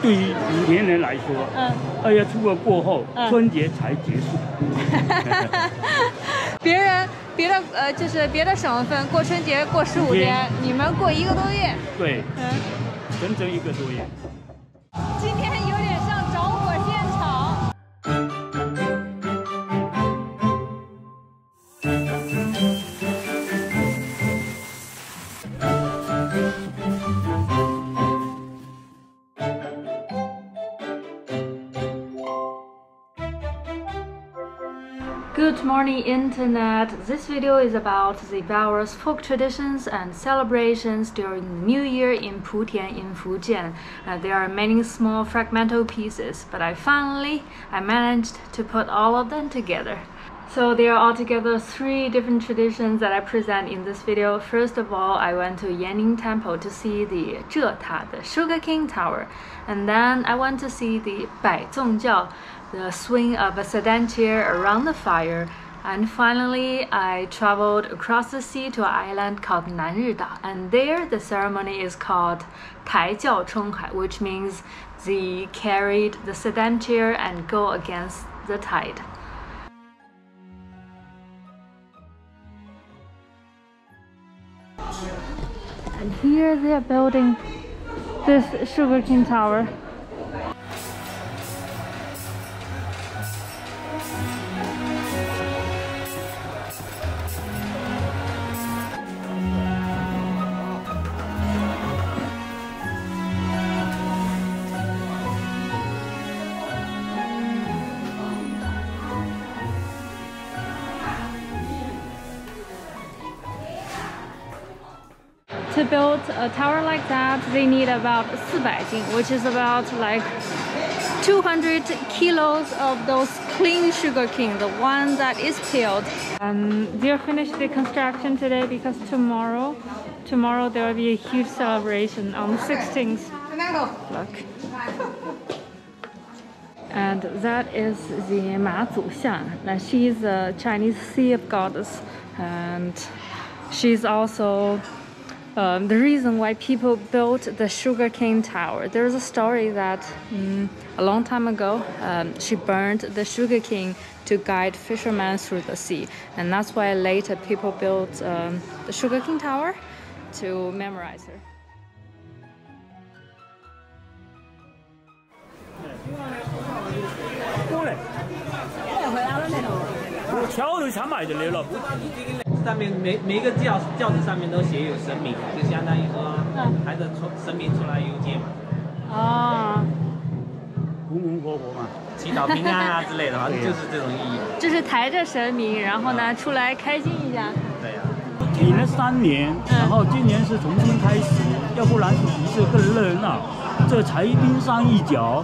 对于古年人来说，2月初2过后，春节才结束。就是别的省份过春节过15天，你们过1个多月。对，整整1个多月。今天有点像着火现场。Good morning, Internet. This video is about the various folk traditions and celebrations during the New Year in Putien in Fujian. There are many small fragmental pieces, but I managed to put all of them together. So there are altogether 3 different traditions that I present in this video. First of all, I went to Yanning Temple to see the Zheta, the Sugarcane Tower, and then I went to see the Baizongjiao, the swing of a sedan chair around the fire, and finally I traveled across the sea to an island called Nanri Island, and there the ceremony is called Taijiao Chonghai, which means they carried the sedan chair and go against the tide. And here they are building this Sugarcane Tower. To build a tower like that, they need about 400 斤, which is about like 200 kilos of those clean sugarcane, the one that is peeled. And they're finished the construction today because tomorrow there will be a huge celebration on the 16th. Look. And that is the Ma Zuxian. Now she's a Chinese sea of goddess, and she's also the reason why people built the Sugarcane Tower. There's a story that a long time ago she burned the sugarcane to guide fishermen through the sea, and that's why later people built the Sugarcane Tower to memorize her. 上面每一个轿子上面都写有神明，就相当于说抬着神明出来游街嘛。哦，红红火火嘛，祈祷平安啊之类的，好像就是这种意义。就是抬着神明，然后呢出来开心一下。对呀。停了3年，然后今年是重新开始，要不然仪式更热闹。这才冰山一角。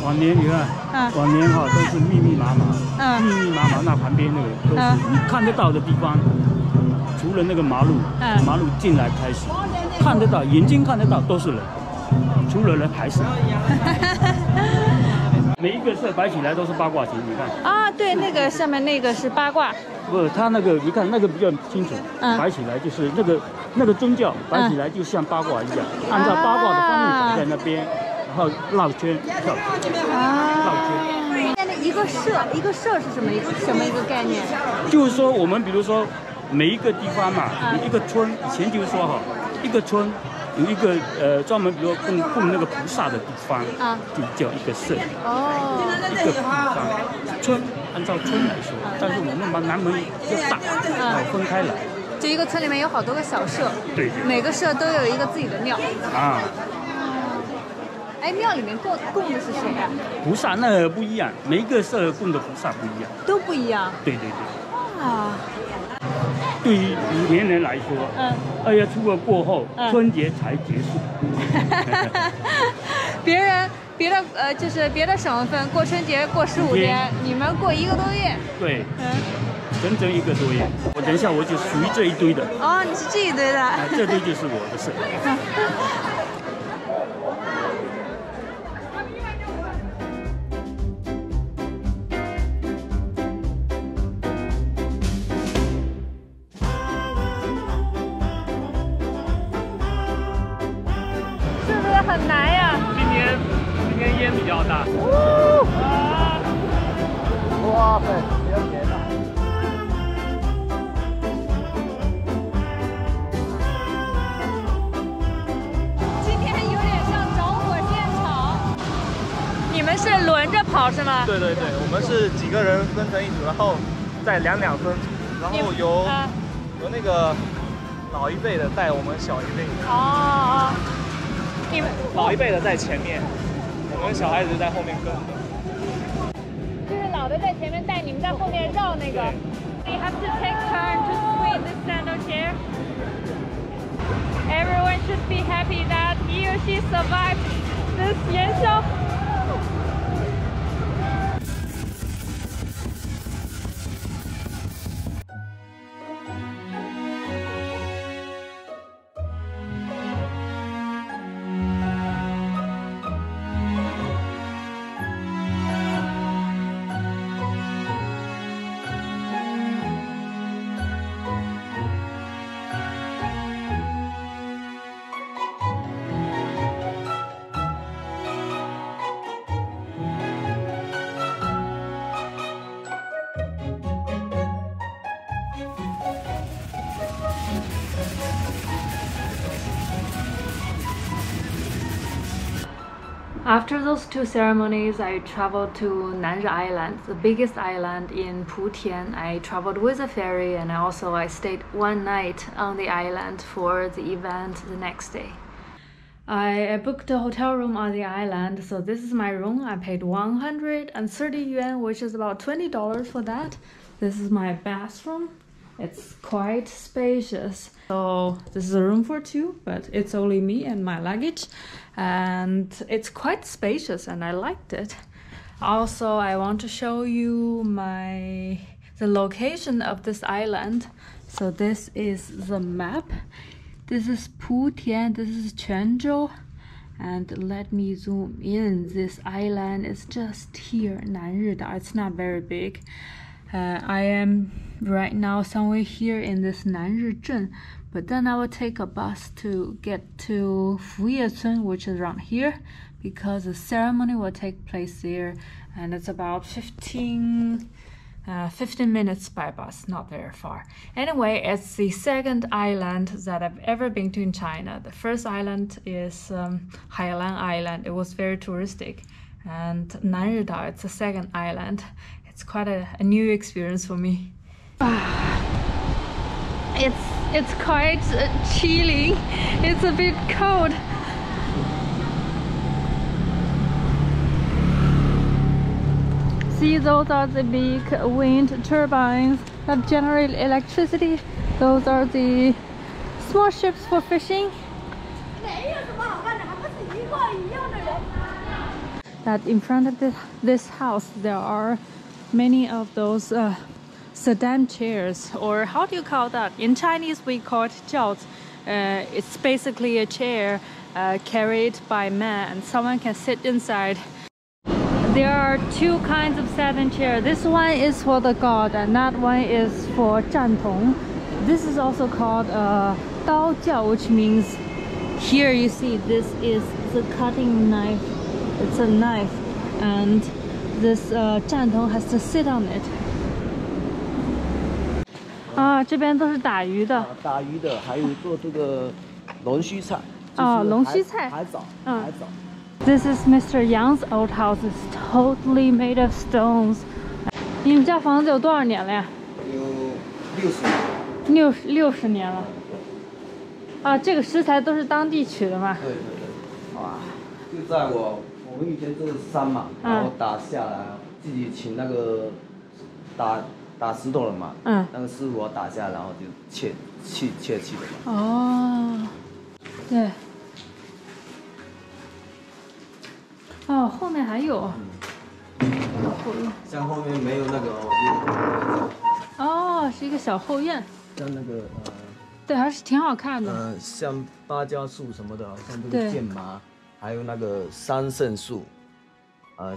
往年你看，往年哈都是密密麻麻，密密麻麻，那旁边那个都是你看得到的地方，除了那个马路，马路进来开始看得到，眼睛看得到都是人，除了人还是人。每一个色摆起来都是八卦形，你看。啊，对，那个上面那个是八卦。不，它那个你看那个比较清楚，摆起来就是那个宗教摆起来就像八卦一样，按照八卦的方位摆在那边。 然后绕圈跳，绕圈。那一个社是什么一个概念？就是说我们比如说每一个地方嘛，一个村，以前就是说哈，一个村有一个专门比如说供那个菩萨的地方，就叫一个社。哦。一个地方村，按照村来说，但是我们把南门要大，然后分开来。就一个村里面有好多个小社。对。每个社都有一个自己的庙。啊。 哎，庙里面供的是谁啊？菩萨那不一样，每一个社供的菩萨不一样，都不一样。对对对。啊。对于古年人来说，2月初2过后，春节才结束。别的省份过春节过15天，你们过1个多月。对。整整1个多月。我等一下我就属于这一堆的。哦，你是这一堆的。这堆就是我的社。很难呀。今天烟比较大。哇塞，不要钱了。今天有点像着火现场。你们是轮着跑是吗？对，我们是几个人分成一组，然后再两分组，然后由那个老一辈的带我们小一辈。哦，你们老一辈的在前面，我们小孩子在后面跟。就是老的在前面带，你们在后面绕那个。You have to take turn to swing this sandal chair. Everyone should be happy that he or she survived this 燃烧。After those two ceremonies, I traveled to Nanri Island, the biggest island in Putien. I traveled with a ferry and I stayed one night on the island for the event the next day. I booked a hotel room on the island, so this is my room. I paid 130 yuan, which is about $20 for that. This is my bathroom. It's quite spacious. So this is a room for two, but it's only me and my luggage. And it's quite spacious and I liked it. Also, I want to show you the location of this island. So this is the map. This is Putien, this is Quanzhou. And let me zoom in. This island is just here, Nanri. It's not very big. I am right now somewhere here in this Nanri Zhen, but then I will take a bus to get to Fujian, which is around here, because the ceremony will take place there, and it's about 15 minutes by bus, not very far. Anyway, it's the second island that I've ever been to in China. The first island is Hailan Island. It was very touristic, and Nanri Dao, it's the second island. It's quite a new experience for me. It's quite chilly. It's a bit cold. See, those are the big wind turbines that generate electricity. Those are the small ships for fishing. That in front of this house there are many of those sedan chairs, or how do you call that? In Chinese we call it 轿子. It's basically a chair carried by man, and someone can sit inside. There are two kinds of sedan chair. This one is for the god and that one is for 战童. This is also called 刀轿, which means here you see this is the cutting knife. It's a knife, and this 战童 has to sit on it. 啊，这边都是打鱼的。打鱼的，还有做这个龙须菜。哦，龙须菜。海藻。This is Mr. Yang's old house. It's totally made of stones. 你们家房子有多少年了呀？有60年了。啊，这个石材都是当地取的吗？对。哇，就在我们以前这个山嘛，然后打下来，自己请那个打石头了嘛，那个师傅打下来，然后就切的嘛。哦，对。哦，后面还有。像后面没有那个哦，是一个小后院。像那个对，还是挺好看的。像芭蕉树什么的，像这个剑麻，还有那个桑葚树，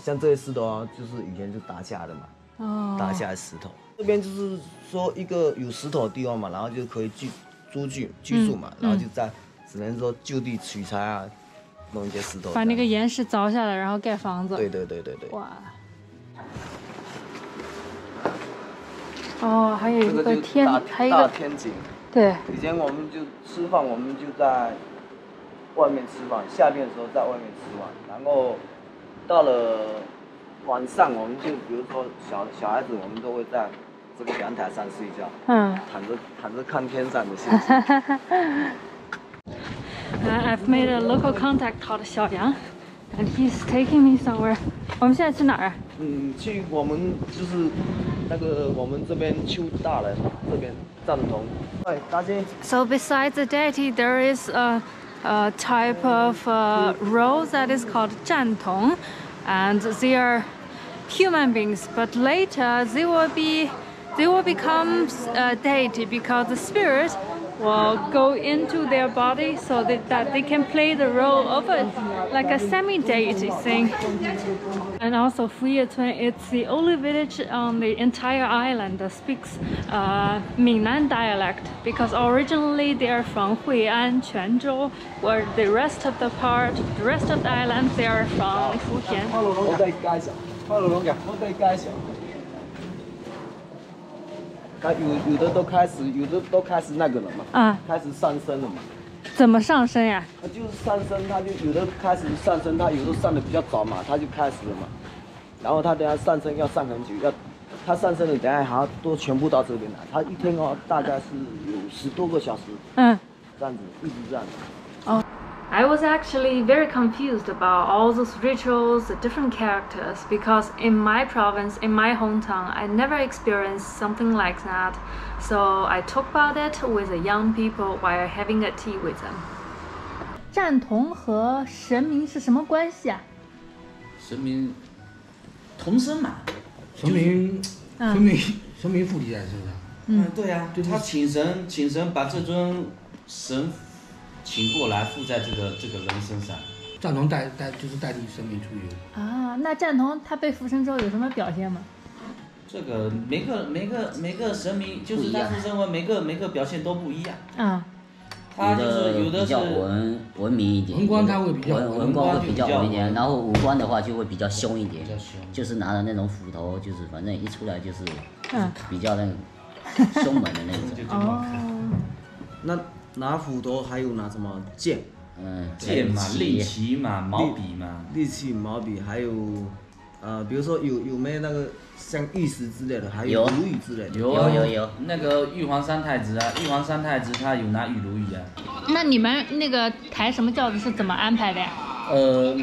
像这些石头啊，就是以前就打下的嘛。哦。打下来石头，这边就是说一个有石头的地方嘛，然后就可以居住嘛，然后就在只能说就地取材啊，弄一些石头，把那个岩石凿下来，然后盖房子。对。哇。哦，还有一个天，还有一个天井。对。以前我们就吃饭，我们就在外面吃饭，夏天的时候在外面吃饭，然后到了晚上，我们就比如说小孩子，我们都会在这个阳台上睡觉，躺着看天上的星星。I've made a local contact called 小杨 and he's taking me somewhere. 我们现在去哪儿？去我们就是那个我们这边丘大人这边赞同。对，大姐。So besides the deity, there is a type of rose that is called 战童, and they are human beings. But later they will become a deity because the spirit will go into their body so that they can play the role of like a semi-deity thing. And also Fujian, it's the only village on the entire island that speaks Minnan dialect, because originally they are from Hui'an, Quanzhou, where the rest of the island they are from Fujian. 我再介紹，我再介紹。有的都开始那个了嘛，开始上升了嘛。怎么上升呀？就是上升，它就有的开始上升，它有的上的比较早嘛，它就开始了嘛。然后它等下上升要上很久，它上升了，等下还要都全部到这边来。它一天大概是有10多个小时，这样子一直这样子。哦。I was actually very confused about all those rituals, the different characters, because in my province, in my hometown, I never experienced something like that. So I talked about it with the young people while having a tea with them. 战童和神明是什么关系啊？神明同生嘛，神明附体在身上。对呀，他请神把这尊神请过来附在这个人身上。战童就是代替神明出去。啊，那战童他被附身之后有什么表现吗？这个每个神明就是他附身完每个表现都不一样。他就是有的是比较文明一点，文官他会比较文官会比较文一点，然后武官的话就会比较凶一点，就是拿着那种斧头，就是反正一出来就是比较那个凶猛的那种。哦。那拿斧头还有拿什么剑？剑嘛，利器嘛，毛笔嘛。利器、毛笔，还有比如说有没有那个像玉石之类的，还有如玉之类的？有。那个玉皇三太子他有拿玉如意啊。那你们那个抬什么轿子是怎么安排的呀？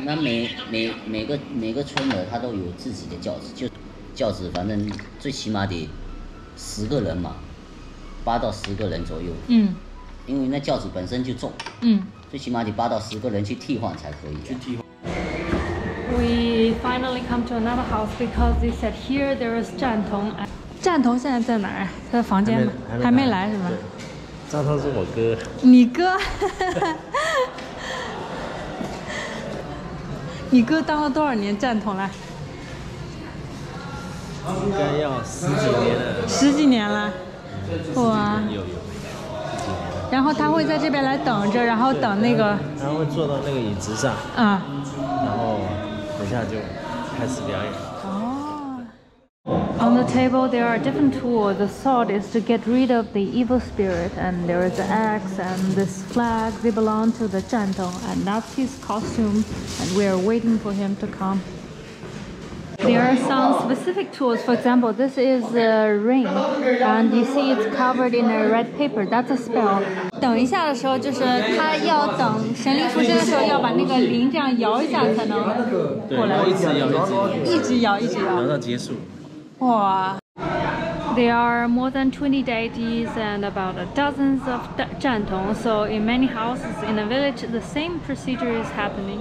那每个村的他都有自己的轿子，就轿子反正最起码得10个人嘛，8到10个人左右。因为那轿子本身就重，最起码得8到10个人去替换才可以。We finally come to another house because they said here there is 战童。战童现在在哪儿？他的房间吗？还没来是吧？战童是我哥。你哥？你哥当了多少年战童了？应该要10几年了。10几年了。哇。有。然后他会在这边来等着，然后等那个。他会坐到那个椅子上。然后等下就开始表演。On the table there are different tools. The sword is to get rid of the evil spirit, and there is an axe and this flag. They belong to the 战童, and that's his costume. And we are waiting for him to come. There are some specific tools. For example, this is a ring, and you see it's covered in a red paper. That's a spell. 等一下的时候，就是他要等神灵附身的时候，要把那个铃这样摇一下才能过来。一直摇，摇到结束。哇 There are more than 20 deities and about dozens of 战童. So in many houses in the village, the same procedure is happening.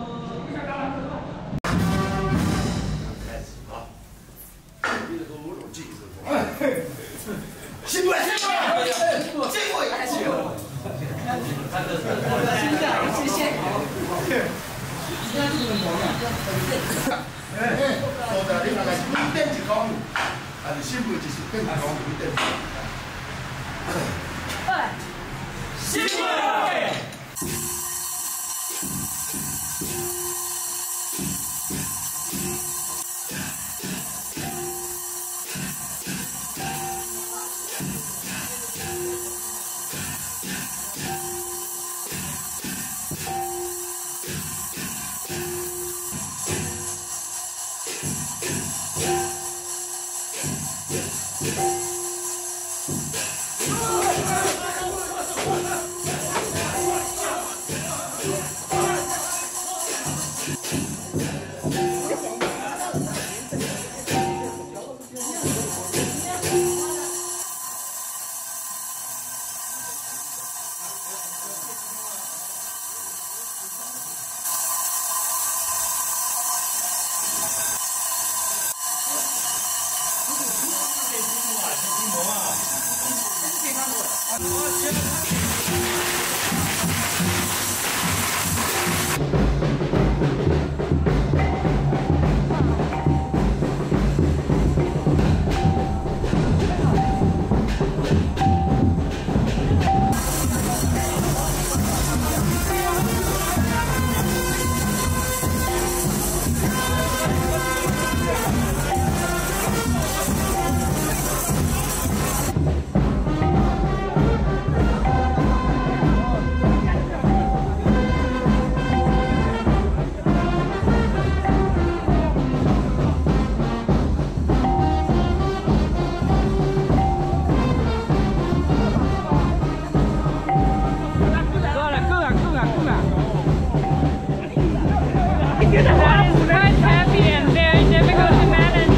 That is quite heavy and very difficult to manage.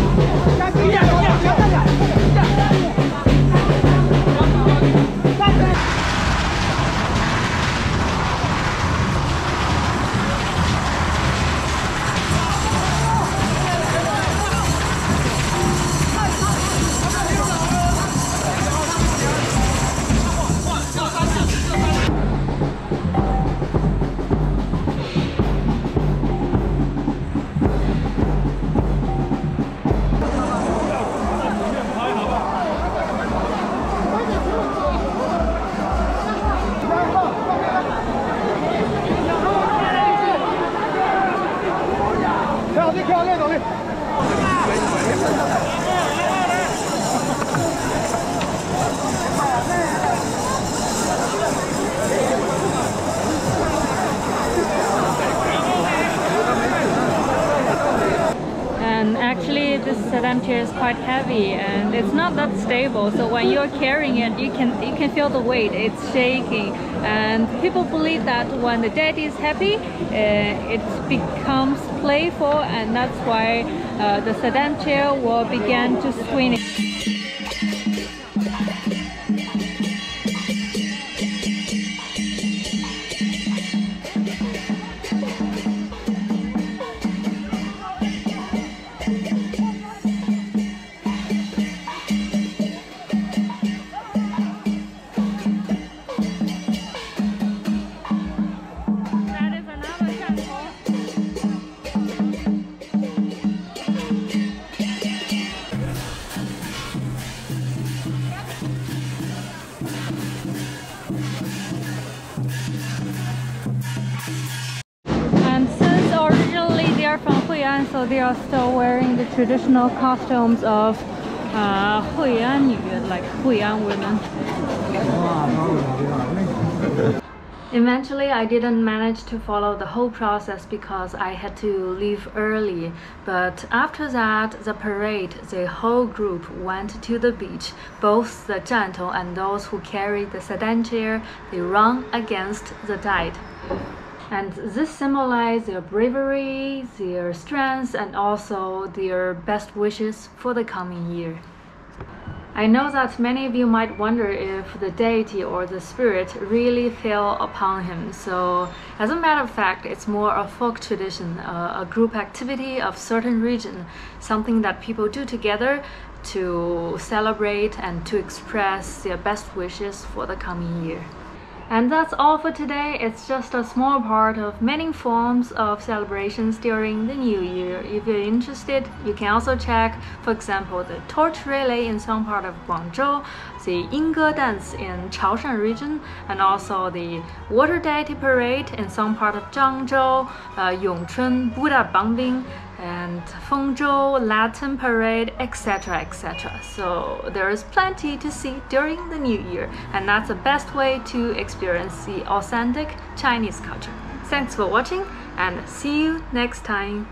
And actually this sedan chair is quite heavy and it's not that stable, so when you're carrying it you can feel the weight, it's shaking. And people believe that when the deity is happy it becomes playful, and that's why the sedan chair will begin to swing. From Fujian, so they are still wearing the traditional costumes of Fujian, like Fujian women. Eventually, I didn't manage to follow the whole process because I had to leave early. But after that, the parade, the whole group went to the beach. Both the gentle and those who carried the sedan chair, they run against the tide. And this symbolizes their bravery, their strength, and also their best wishes for the coming year. I know that many of you might wonder if the deity or the spirit really fell upon him. So as a matter of fact, it's more a folk tradition, a group activity of certain region, something that people do together to celebrate and to express their best wishes for the coming year. And that's all for today. It's just a small part of many forms of celebrations during the New Year. If you're interested, you can also check, for example, the torch relay in some part of Guangzhou, the Yingge dance in Chaoshan region, and also the water deity parade in some part of Zhangzhou, Yongchun Buddha Bangbing, and Fengzhou Latin parade, etc, etc. So there is plenty to see during the New Year, and that's the best way to experience the authentic Chinese culture. Thanks for watching and see you next time.